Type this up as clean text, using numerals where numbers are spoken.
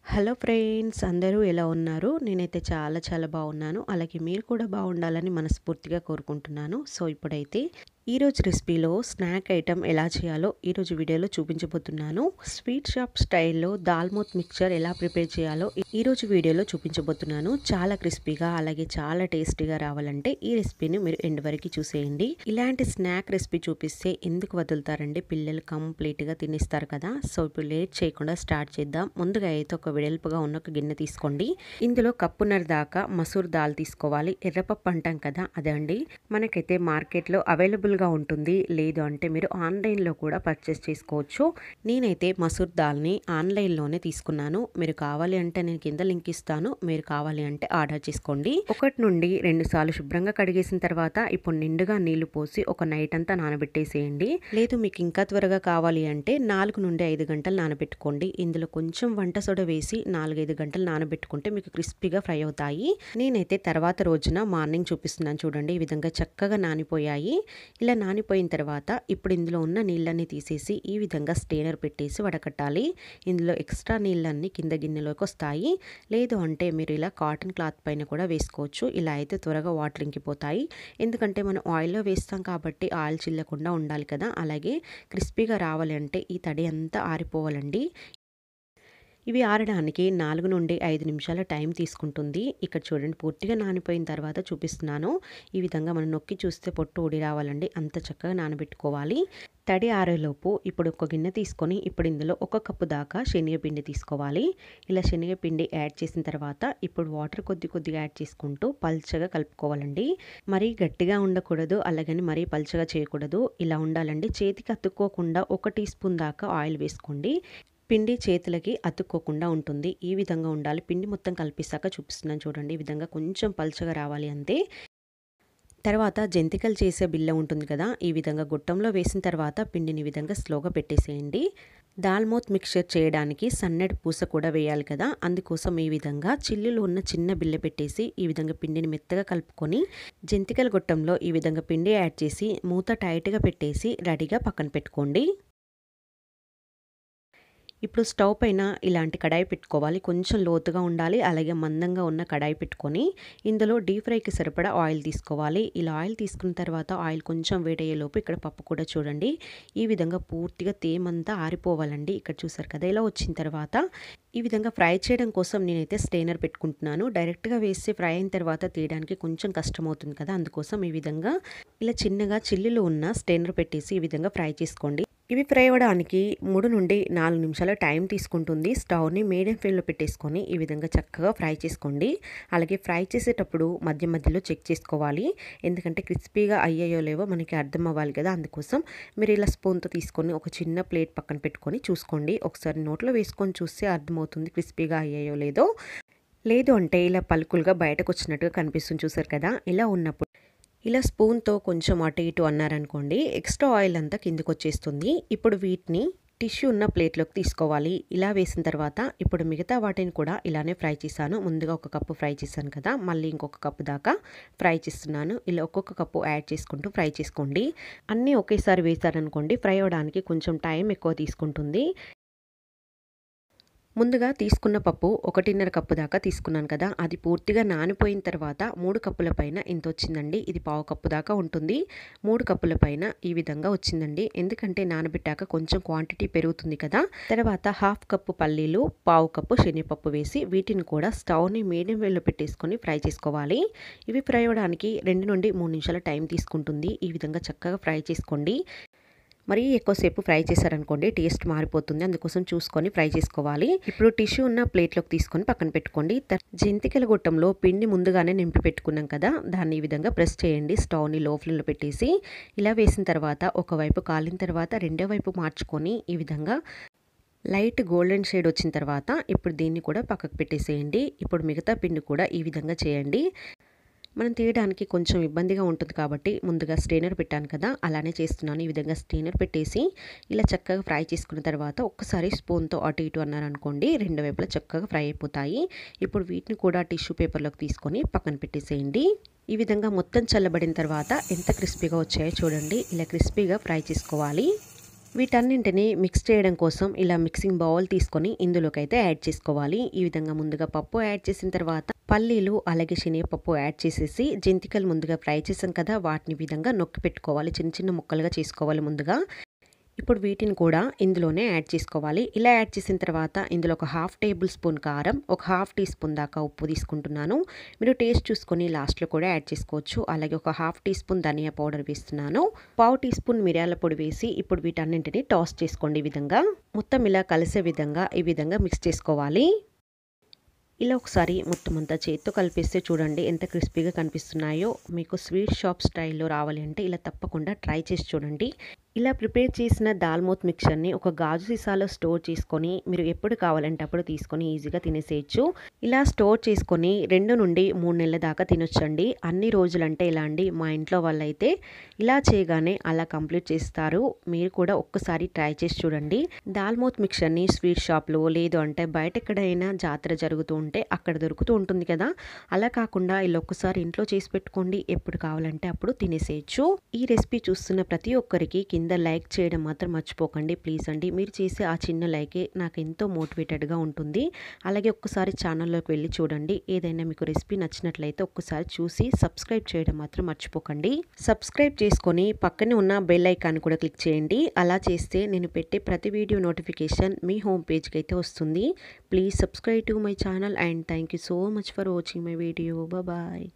Hello friends, అందరూ ఎలా ఉన్నారు? నేనైతే చాలా బాగున్నాను. అలాగే మీరు కూడా బాగుండాలని మనస్ఫూర్తిగా కోరుకుంటున్నాను. సో ఇప్పుడైతే ఈరోజు రెసిపీలో స్నాక్ ఐటెం ఎలా చేయాలో ఈరోజు వీడియోలో చూపించబోతున్నాను. స్వీట్ షాప్ స్టైల్లో దాల్మోత్ మిక్చర్ ఎలా ప్రిపేర్ చేయాలో ఈరోజు వీడియోలో చూపించబోతున్నాను. చాలా క్రిస్పీగా అలాగే చాలా టేస్టీగా రావాలంటే ఈ రెసిపీని మీరు ఎండ్ వరకు చూసేయండి. ఇలాంటి స్నాక్ రెసిపీ చూపిస్తే ఎందుకు వదులుతారండి? పిల్లలు కంప్లీట్గా తినేస్తారు కదా. సో ఇప్పుడు లేట్ చేయకుండా స్టార్ట్ చేద్దాం. ముందుగా అయితే ఒక వెడల్పుగా ఉన్న ఒక గిన్నె తీసుకోండి. ఇందులో కప్పున్నర దాకా మసూర్ దాల్ తీసుకోవాలి. ఎర్రపప్పు అంటాం కదా, అదే అండి. మనకైతే మార్కెట్లో అవైలబుల్గా ఉంటుంది. లేదు అంటే మీరు ఆన్లైన్లో కూడా పర్చేస్ చేసుకోవచ్చు. నేనైతే మసూర్ దాల్ని ఆన్లైన్లోనే తీసుకున్నాను. మీరు కావాలి అంటే నేను కింద లింక్ ఇస్తాను. మీరు కావాలి అంటే ఆర్డర్ చేసుకోండి. 1 నుండి 2 సార్లు శుభ్రంగా కడిగేసిన తర్వాత ఇప్పుడు నిండుగా నీళ్లు పోసి ఒక నైట్ అంతా నానబెట్టేసేయండి. లేదు మీకు ఇంకా త్వరగా కావాలి అంటే 4 నుండి 5 గంటలు నానబెట్టుకోండి. ఇందులో కొంచెం వంట సోడా వేసి 4-5 గంటలు నానబెట్టుకుంటే మీకు క్రిస్పీగా ఫ్రై అవుతాయి. నేనైతే తర్వాత రోజున మార్నింగ్ చూపిస్తున్నాను చూడండి. ఈ విధంగా చక్కగా నానిపోయాయి. ఇలా నానిపోయిన తర్వాత ఇప్పుడు ఇందులో ఉన్న నీళ్ళన్నీ తీసేసి ఈ విధంగా స్టెయినర్ పెట్టేసి వడకట్టాలి. ఇందులో ఎక్స్ట్రా నీళ్ళన్నీ కింద గిన్నెలోకి వస్తాయి. లేదు అంటే మీరు ఇలా కాటన్ క్లాత్ పైన కూడా వేసుకోవచ్చు. ఇలా అయితే త్వరగా వాటర్ ఇంకిపోతాయి. ఎందుకంటే మనం ఆయిల్లో వేస్తాం కాబట్టి ఆయిల్ చిల్లకుండా ఉండాలి కదా. అలాగే క్రిస్పీగా రావాలి అంటే ఈ తడి అంతా ఆరిపోవాలండి. ఇవి ఆరడానికి 4 నుండి 5 నిమిషాల టైం తీసుకుంటుంది. ఇక్కడ చూడండి, పూర్తిగా నానిపోయిన తర్వాత చూపిస్తున్నాను. ఈ విధంగా మనం నొక్కి చూస్తే పొట్టు ఊడి రావాలండి. అంత చక్కగా నానబెట్టుకోవాలి. తడి ఆరేలోపు ఇప్పుడు ఒక గిన్నె తీసుకొని ఇప్పుడు ఇందులో 1 కప్పు దాకా శనగపిండి తీసుకోవాలి. ఇలా శనగపిండి యాడ్ చేసిన తర్వాత ఇప్పుడు వాటర్ కొద్దిగా యాడ్ చేసుకుంటూ పల్చగా కలుపుకోవాలండి. మరీ గట్టిగా ఉండకూడదు, అలాగని మరీ పల్చగా చేయకూడదు. ఇలా ఉండాలండి. చేతికి అతుక్కోకుండా 1 టీ స్పూన్ దాకా ఆయిల్ వేసుకోండి. పిండి చేతులకి అతుక్కోకుండా ఉంటుంది. ఈ విధంగా ఉండాలి. పిండి మొత్తం కలిపేసాక చూపిస్తున్నాను చూడండి. ఈ విధంగా కొంచెం పల్చగా రావాలి అంతే. తర్వాత జంతికలు చేసే బిల్ల ఉంటుంది కదా, ఈ విధంగా గుట్టంలో వేసిన తర్వాత పిండిని ఈ విధంగా స్లోగా పెట్టేసేయండి. దాల్మోత్ మిక్చర్ చేయడానికి సన్నటి పూస కూడా వేయాలి కదా, అందుకోసం ఈ విధంగా చిల్లులు ఉన్న చిన్న బిల్ల పెట్టేసి ఈ విధంగా పిండిని మెత్తగా కలుపుకొని జంతికల గుట్టంలో ఈ విధంగా పిండి యాడ్ చేసి మూత టైట్గా పెట్టేసి రెడీగా పక్కన పెట్టుకోండి. ఇప్పుడు స్టవ్ పైన ఇలాంటి కడాయి పెట్టుకోవాలి. కొంచెం లోతుగా ఉండాలి, అలాగే మందంగా ఉన్న కడాయి పెట్టుకొని ఇందులో డీప్ ఫ్రైకి సరిపడా ఆయిల్ తీసుకోవాలి. ఇలా ఆయిల్ తీసుకున్న తర్వాత ఆయిల్ కొంచెం వేడయ్యేలోపు ఇక్కడ పప్పు కూడా చూడండి. ఈ విధంగా పూర్తిగా తేమంతా ఆరిపోవాలండి. ఇక్కడ చూసారు కదా, ఇలా వచ్చిన తర్వాత ఈ విధంగా ఫ్రై చేయడం కోసం నేనైతే స్టెయినర్ పెట్టుకుంటున్నాను. డైరెక్ట్గా వేసి ఫ్రై అయిన తర్వాత తీయడానికి కొంచెం కష్టమవుతుంది కదా, అందుకోసం ఈ విధంగా ఇలా చిన్నగా చిల్లులు ఉన్న స్టెయినర్ పెట్టేసి ఈ విధంగా ఫ్రై చేసుకోండి. ఇవి ఫ్రై అవ్వడానికి 3 నుండి 4 నిమిషాల టైం తీసుకుంటుంది. స్టవ్ని మీడియం ఫ్లేమ్లో పెట్టేసుకొని ఈ విధంగా చక్కగా ఫ్రై చేసుకోండి. అలాగే ఫ్రై చేసేటప్పుడు మధ్యలో చెక్ చేసుకోవాలి. ఎందుకంటే క్రిస్పీగా అయ్యాయో లేవో మనకి అర్థం అవ్వాలి కదా, అందుకోసం మీరు ఇలా స్పూన్తో తీసుకొని ఒక చిన్న ప్లేట్ పక్కన పెట్టుకొని చూసుకోండి. ఒకసారి నోట్లో వేసుకొని చూస్తే అర్థమవుతుంది క్రిస్పీగా అయ్యాయో లేదో. లేదు అంటే ఇలా పలుకులుగా బయటకు వచ్చినట్టుగా కనిపిస్తుంది. చూసారు కదా, ఇలా ఉన్నప్పుడు ఇలా స్పూన్తో కొంచెం అటు ఇటు అన్నారనుకోండి, ఎక్స్ట్రా ఆయిల్ అంతా కిందకు వచ్చేస్తుంది. ఇప్పుడు వీటిని టిష్యూ ఉన్న ప్లేట్లోకి తీసుకోవాలి. ఇలా వేసిన తర్వాత ఇప్పుడు మిగతా వాటిని కూడా ఇలానే ఫ్రై చేశాను. ముందుగా 1 కప్పు ఫ్రై చేశాను కదా, మళ్ళీ ఇంకొక కప్పు దాకా ఫ్రై చేస్తున్నాను. ఇలా ఒక్కొక్క కప్పు యాడ్ చేసుకుంటూ ఫ్రై చేసుకోండి. అన్నీ ఒకేసారి వేసారనుకోండి, ఫ్రై అవ్వడానికి కొంచెం టైం ఎక్కువ తీసుకుంటుంది. ముందుగా తీసుకున్న పప్పు 1.5 కప్పు దాకా తీసుకున్నాను కదా, అది పూర్తిగా నానిపోయిన తర్వాత 3 కప్పుల పైన ఇంత వచ్చిందండి. ఇది 1/2 కప్పు దాకా ఉంటుంది. 3 కప్పుల పైన ఈ విధంగా వచ్చిందండి. ఎందుకంటే నానబెట్టాక కొంచెం క్వాంటిటీ పెరుగుతుంది కదా. తర్వాత 1/2 కప్పు పల్లీలు, 1/2 కప్పు శనగపప్పు వేసి వీటిని కూడా స్టవ్ని మీడియం ఫ్లేమ్లో పెట్టేసుకొని ఫ్రై చేసుకోవాలి. ఇవి ఫ్రై అవ్వడానికి 2 నుండి 3 నిమిషాల టైం తీసుకుంటుంది. ఈ విధంగా చక్కగా ఫ్రై చేసుకోండి. మరీ ఎక్కువసేపు ఫ్రై చేశారనుకోండి టేస్ట్ మారిపోతుంది, అందుకోసం చూసుకొని ఫ్రై చేసుకోవాలి. ఇప్పుడు టిష్యూ ఉన్న ప్లేట్లోకి తీసుకొని పక్కన పెట్టుకోండి. జంతికల గొట్టంలో పిండి ముందుగానే నింపి పెట్టుకున్నాం కదా, దాన్ని ఈ విధంగా ప్రెస్ చేయండి. స్టవ్ని లో ఫ్లేమ్లో పెట్టేసి ఇలా వేసిన తర్వాత ఒకవైపు కాలిన తర్వాత రెండో వైపు మార్చుకొని ఈ విధంగా లైట్ గోల్డెన్ షేడ్ వచ్చిన తర్వాత ఇప్పుడు దీన్ని కూడా పక్కకు పెట్టేసేయండి. ఇప్పుడు మిగతా పిండి కూడా ఈ విధంగా చేయండి. మనం తీయడానికి కొంచెం ఇబ్బందిగా ఉంటుంది కాబట్టి ముందుగా స్టెయినర్ పెట్టాను కదా, అలానే చేస్తున్నాను. ఈ విధంగా స్టెయినర్ పెట్టేసి ఇలా చక్కగా ఫ్రై చేసుకున్న తర్వాత ఒక్కసారి స్పూన్తో అటు ఇటు అన్నారనుకోండి, 2 వైపులా చక్కగా ఫ్రై అయిపోతాయి. ఇప్పుడు వీటిని కూడా టిష్యూ పేపర్లోకి తీసుకొని పక్కన పెట్టేసేయండి. ఈ విధంగా మొత్తం చల్లబడిన తర్వాత ఎంత క్రిస్పీగా వచ్చాయో చూడండి. ఇలా క్రిస్పీగా ఫ్రై చేసుకోవాలి. వీటన్నింటిని మిక్స్ చేయడం కోసం ఇలా మిక్సింగ్ బౌల్ తీసుకొని ఇందులోకైతే యాడ్ చేసుకోవాలి. ఈ విధంగా ముందుగా పప్పు యాడ్ చేసిన తర్వాత పల్లీలు అలాగే శనగపప్పు యాడ్ చేసేసి జంతికలు ముందుగా ఫ్రై చేసాం కదా, వాటిని విధంగా నొక్కి పెట్టుకోవాలి. చిన్న చిన్న ముక్కలుగా చేసుకోవాలి ముందుగా. ఇప్పుడు వీటిని కూడా ఇందులోనే యాడ్ చేసుకోవాలి. ఇలా యాడ్ చేసిన తర్వాత ఇందులో ఒక 1/2 టేబుల్ స్పూన్ కారం, ఒక 1/2 టీ స్పూన్ దాకా ఉప్పు తీసుకుంటున్నాను. మీరు టేస్ట్ చూసుకొని లాస్ట్లో కూడా యాడ్ చేసుకోవచ్చు. అలాగే ఒక 1/2 టీ స్పూన్ ధనియా పౌడర్ వేస్తున్నాను. 1/2 టీ స్పూన్ మిరియాల పొడి వేసి ఇప్పుడు వీటన్నింటిని టాస్ చేసుకోండి. ఈ విధంగా మొత్తం ఇలా కలిసే విధంగా ఈ విధంగా మిక్స్ చేసుకోవాలి. ఇలా ఒకసారి మొత్తం అంతా చేత్తో కలిపేస్తే చూడండి ఎంత క్రిస్పీగా కనిపిస్తున్నాయో. మీకు స్వీట్ షాప్ స్టైల్లో రావాలి అంటే ఇలా తప్పకుండా ట్రై చేసి చూడండి. ఇలా ప్రిపేర్ చేసిన దాల్మోత్ మిక్చర్ని ఒక గాజు సీసాలో స్టోర్ చేసుకొని మీరు ఎప్పుడు కావాలంటే అప్పుడు తీసుకొని ఈజీగా తినేసేయచ్చు. ఇలా స్టోర్ చేసుకొని 2 నుండి 3 నెలల దాకా తినొచ్చండి. అన్ని రోజులంటే ఇలా అండి. మా ఇంట్లో వాళ్ళైతే ఇలా చేయగానే అలా కంప్లీట్ చేస్తారు. మీరు కూడా ఒక్కసారి ట్రై చేసి చూడండి. దాల్మోత్ మిక్చర్ని స్వీట్ షాప్లో లేదు అంటే బయట ఎక్కడైనా జాతర జరుగుతూ ఉంటే అక్కడ దొరుకుతూ ఉంటుంది కదా, అలా కాకుండా ఇలా ఒక్కసారి ఇంట్లో చేసి పెట్టుకోండి. ఎప్పుడు కావాలంటే అప్పుడు తినేసేయచ్చు. ఈ రెసిపీ చూస్తున్న ప్రతి ఒక్కరికి కింద లైక్ చేయడం మాత్రం మర్చిపోకండి ప్లీజ్ అండి. మీరు చేసే ఆ చిన్న లైకే నాకు ఎంతో మోటివేటెడ్గా ఉంటుంది. అలాగే ఒక్కసారి ఛానల్లోకి వెళ్ళి చూడండి. ఏదైనా మీకు రెసిపీ నచ్చినట్లయితే ఒక్కసారి చూసి సబ్స్క్రైబ్ చేయడం మాత్రం మర్చిపోకండి. సబ్స్క్రైబ్ చేసుకొని పక్కనే ఉన్న బెల్ ఐకాన్ కూడా క్లిక్ చేయండి. అలా చేస్తే నేను పెట్టే ప్రతి వీడియో నోటిఫికేషన్ మీ హోమ్ పేజ్కి అయితే వస్తుంది. Please subscribe to my channel and thank you so much for watching my video. Bye.